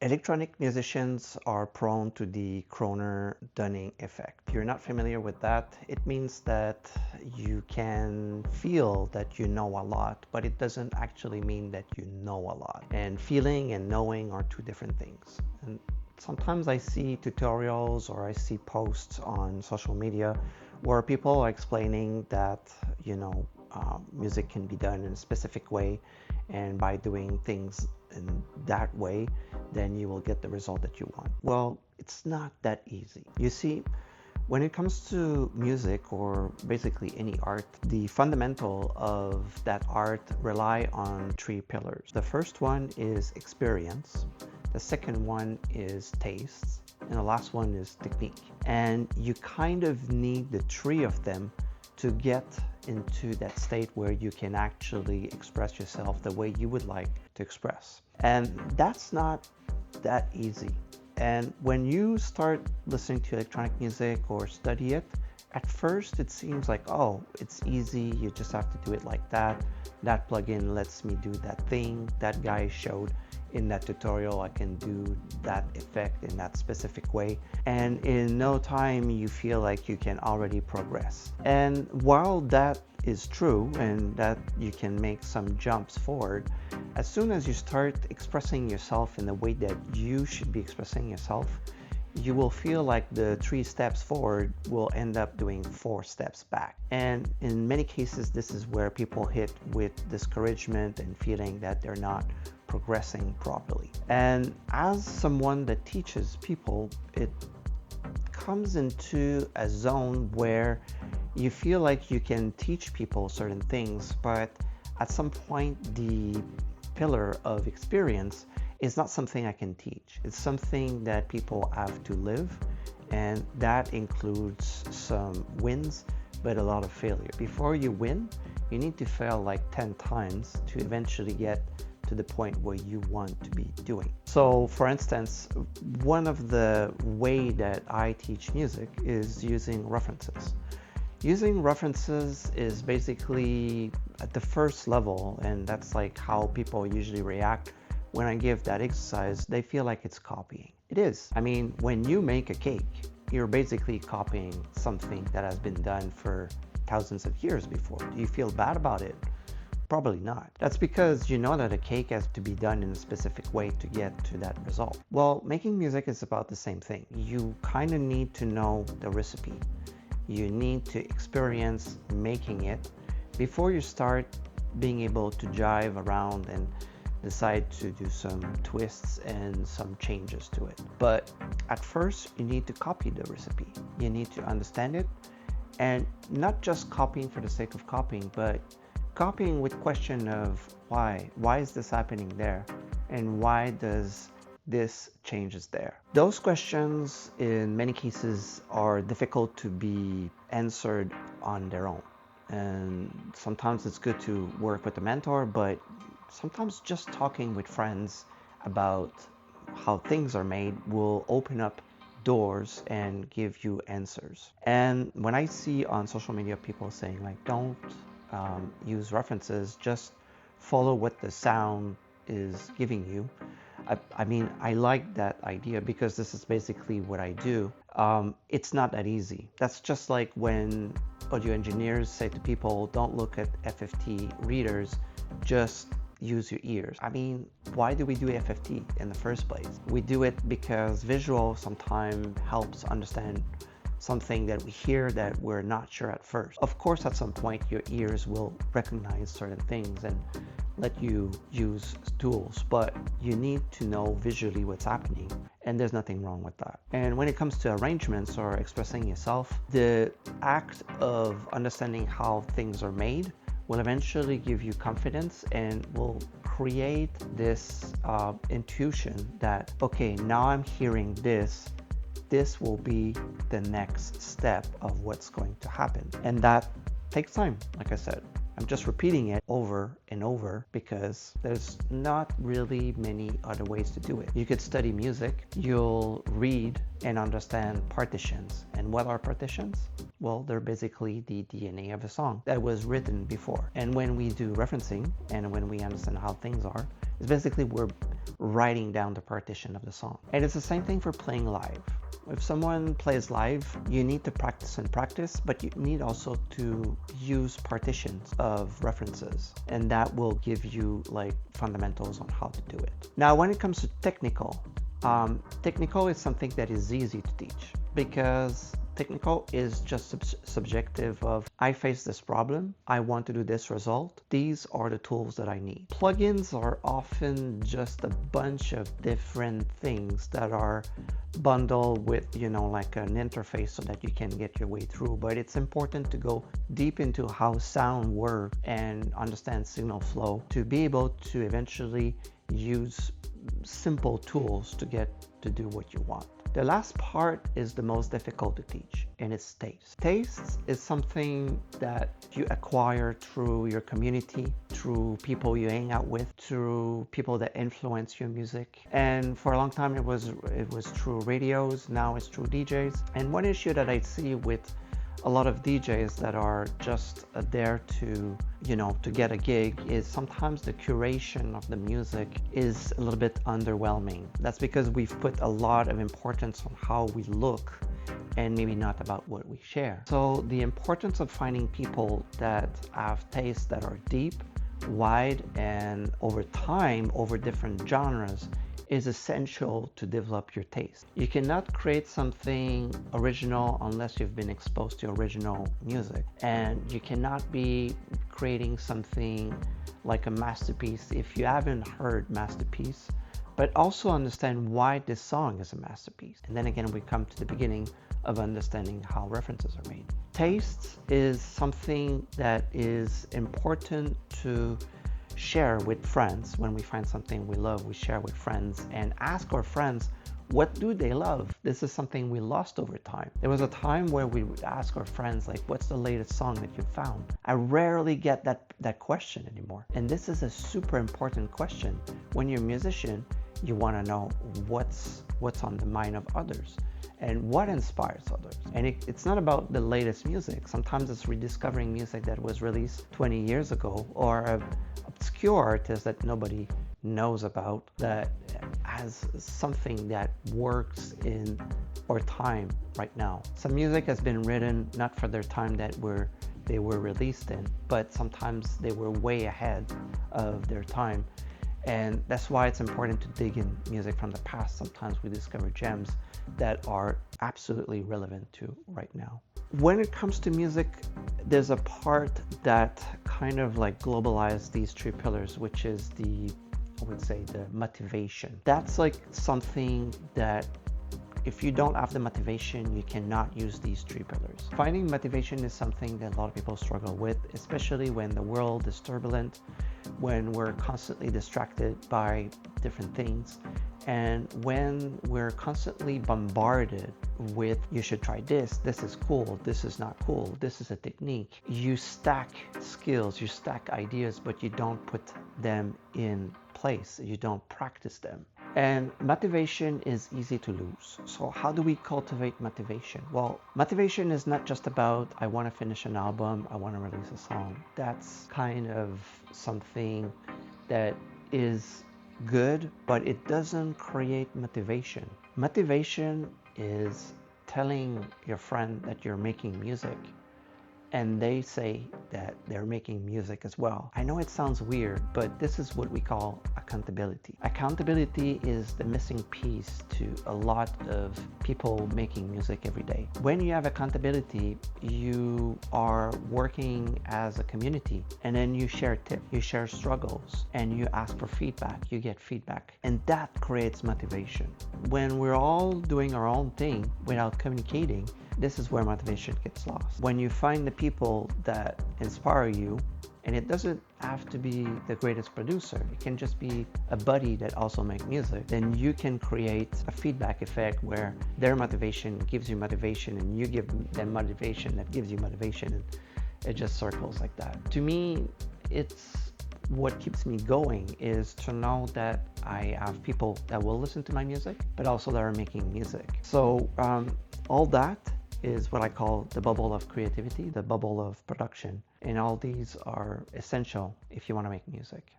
Electronic musicians are prone to the Kroner-Dunning effect. If you're not familiar with that, it means that you can feel that you know a lot, but it doesn't actually mean that you know a lot. And feeling and knowing are two different things. And sometimes I see tutorials or I see posts on social media where people are explaining that, music can be done in a specific way, and by doing things in that way, then you will get the result that you want. Well, it's not that easy. You see, when it comes to music or basically any art, the fundamental of that art rely on three pillars. The first one is experience. The second one is taste. And the last one is technique. And you kind of need the three of them to get into that state where you can actually express yourself the way you would like to express. And that's not that easy. And when you start listening to electronic music or study it, at first it seems like, oh, it's easy, you just have to do it like that. That plugin lets me do that thing that guy showed in that tutorial. I can do that effect in that specific way. And in no time, you feel like you can already progress. And while that is true and that you can make some jumps forward, as soon as you start expressing yourself in the way that you should be expressing yourself, you will feel like the 3 steps forward will end up doing 4 steps back. And in many cases, this is where people hit with discouragement and feeling that they're not progressing properly. And as someone that teaches people, it comes into a zone where you feel like you can teach people certain things, but at some point the pillar of experience is not something I can teach. It's something that people have to live, and that includes some wins, but a lot of failure. Before you win, you need to fail like 10 times to eventually get to the point where you want to be doing. So for instance, one of the way that I teach music is using references. Using references is basically at the first level, and that's like how people usually react when I give that exercise. They feel like it's copying. It is. I mean, when you make a cake, you're basically copying something that has been done for thousands of years before. Do you feel bad about it? Probably not. That's because you know that a cake has to be done in a specific way to get to that result. Well, making music is about the same thing. You kind of need to know the recipe. You need to experience making it before you start being able to jive around and decide to do some twists and some changes to it. But at first, you need to copy the recipe. You need to understand it, and not just copying for the sake of copying, but copying with question of why. Why is this happening there? And why does this changes there? Those questions in many cases are difficult to be answered on their own. And sometimes it's good to work with a mentor, but sometimes just talking with friends about how things are made will open up doors and give you answers. And when I see on social media people saying like, don't use references, just follow what the sound is giving you. I mean, I like that idea because this is basically what I do. It's not that easy. That's just like when audio engineers say to people, don't look at FFT readers, just use your ears. I mean, why do we do FFT in the first place? We do it because visual sometimes helps understand something that we hear that we're not sure at first. Of course, at some point, your ears will recognize certain things and let you use tools, but you need to know visually what's happening, and there's nothing wrong with that. And when it comes to arrangements or expressing yourself, the act of understanding how things are made will eventually give you confidence and will create this intuition that, okay, now I'm hearing this. This will be the next step of what's going to happen. And that takes time, like I said. I'm just repeating it over and over because there's not really many other ways to do it. You could study music, you'll read and understand partitions. And what are partitions? Well, they're basically the DNA of a song that was written before. And when we do referencing and when we understand how things are, it's basically we're writing down the partition of the song. And it's the same thing for playing live. If someone plays live, you need to practice and practice, but you need also to use partitions of references, and that will give you like fundamentals on how to do it. Now, when it comes to technical, technical is something that is easy to teach because technical is just subjective of I face this problem, I want to do this result, these are the tools that I need. Plugins are often just a bunch of different things that are bundled with, like an interface so that you can get your way through, but it's important to go deep into how sound works and understand signal flow to be able to eventually use simple tools to get to do what you want. The last part is the most difficult to teach, and it's taste. Taste is something that you acquire through your community, through people you hang out with, through people that influence your music. And for a long time it was through radios, now it's through DJs. And one issue that I see with a lot of DJs that are just there to get a gig is sometimes the curation of the music is a little bit underwhelming. That's because we've put a lot of importance on how we look and maybe not about what we share. So the importance of finding people that have tastes that are deep, wide, and over time, over different genres, is essential to develop your taste. You cannot create something original unless you've been exposed to original music, and you cannot be creating something like a masterpiece if you haven't heard masterpiece, but also understand why this song is a masterpiece. And then again, we come to the beginning of understanding how references are made. Taste is something that is important to share with friends. When we find something we love, we share with friends and ask our friends, what do they love? This is something we lost over time. There was a time where we would ask our friends, like, what's the latest song that you found? I rarely get that question anymore. And this is a super important question. When you're a musician, you want to know what's on the mind of others and what inspires others. And it's not about the latest music. Sometimes it's rediscovering music that was released 20 years ago, or an obscure artist that nobody knows about that has something that works in our time right now. Some music has been written not for their time that they were released in, but sometimes they were way ahead of their time. And that's why it's important to dig in music from the past. Sometimes we discover gems that are absolutely relevant to right now. When it comes to music, there's a part that kind of like globalizes these three pillars, which is I would say the motivation. That's like something that if you don't have the motivation, you cannot use these three pillars. Finding motivation is something that a lot of people struggle with, especially when the world is turbulent, when we're constantly distracted by different things, and when we're constantly bombarded with, you should try this is cool, this is not cool, this is a technique. You stack skills, you stack ideas, but you don't put them in place, you don't practice them. And motivation is easy to lose. So how do we cultivate motivation? Well, motivation is not just about, I want to finish an album, I want to release a song. That's kind of something that is good, but it doesn't create motivation. Motivation is telling your friend that you're making music, and they say that they're making music as well. I know it sounds weird, but this is what we call accountability. Accountability is the missing piece to a lot of people making music every day. When you have accountability, you are working as a community, and then you share tips, you share struggles, and you ask for feedback, you get feedback, and that creates motivation. When we're all doing our own thing without communicating, this is where motivation gets lost. When you find the people that inspire you, and it doesn't have to be the greatest producer, it can just be a buddy that also makes music, then you can create a feedback effect where their motivation gives you motivation, and you give them motivation that gives you motivation, and it just circles like that. To me, it's what keeps me going is to know that I have people that will listen to my music, but also that are making music. So all that is what I call the bubble of creativity, the bubble of production. And all these are essential if you want to make music.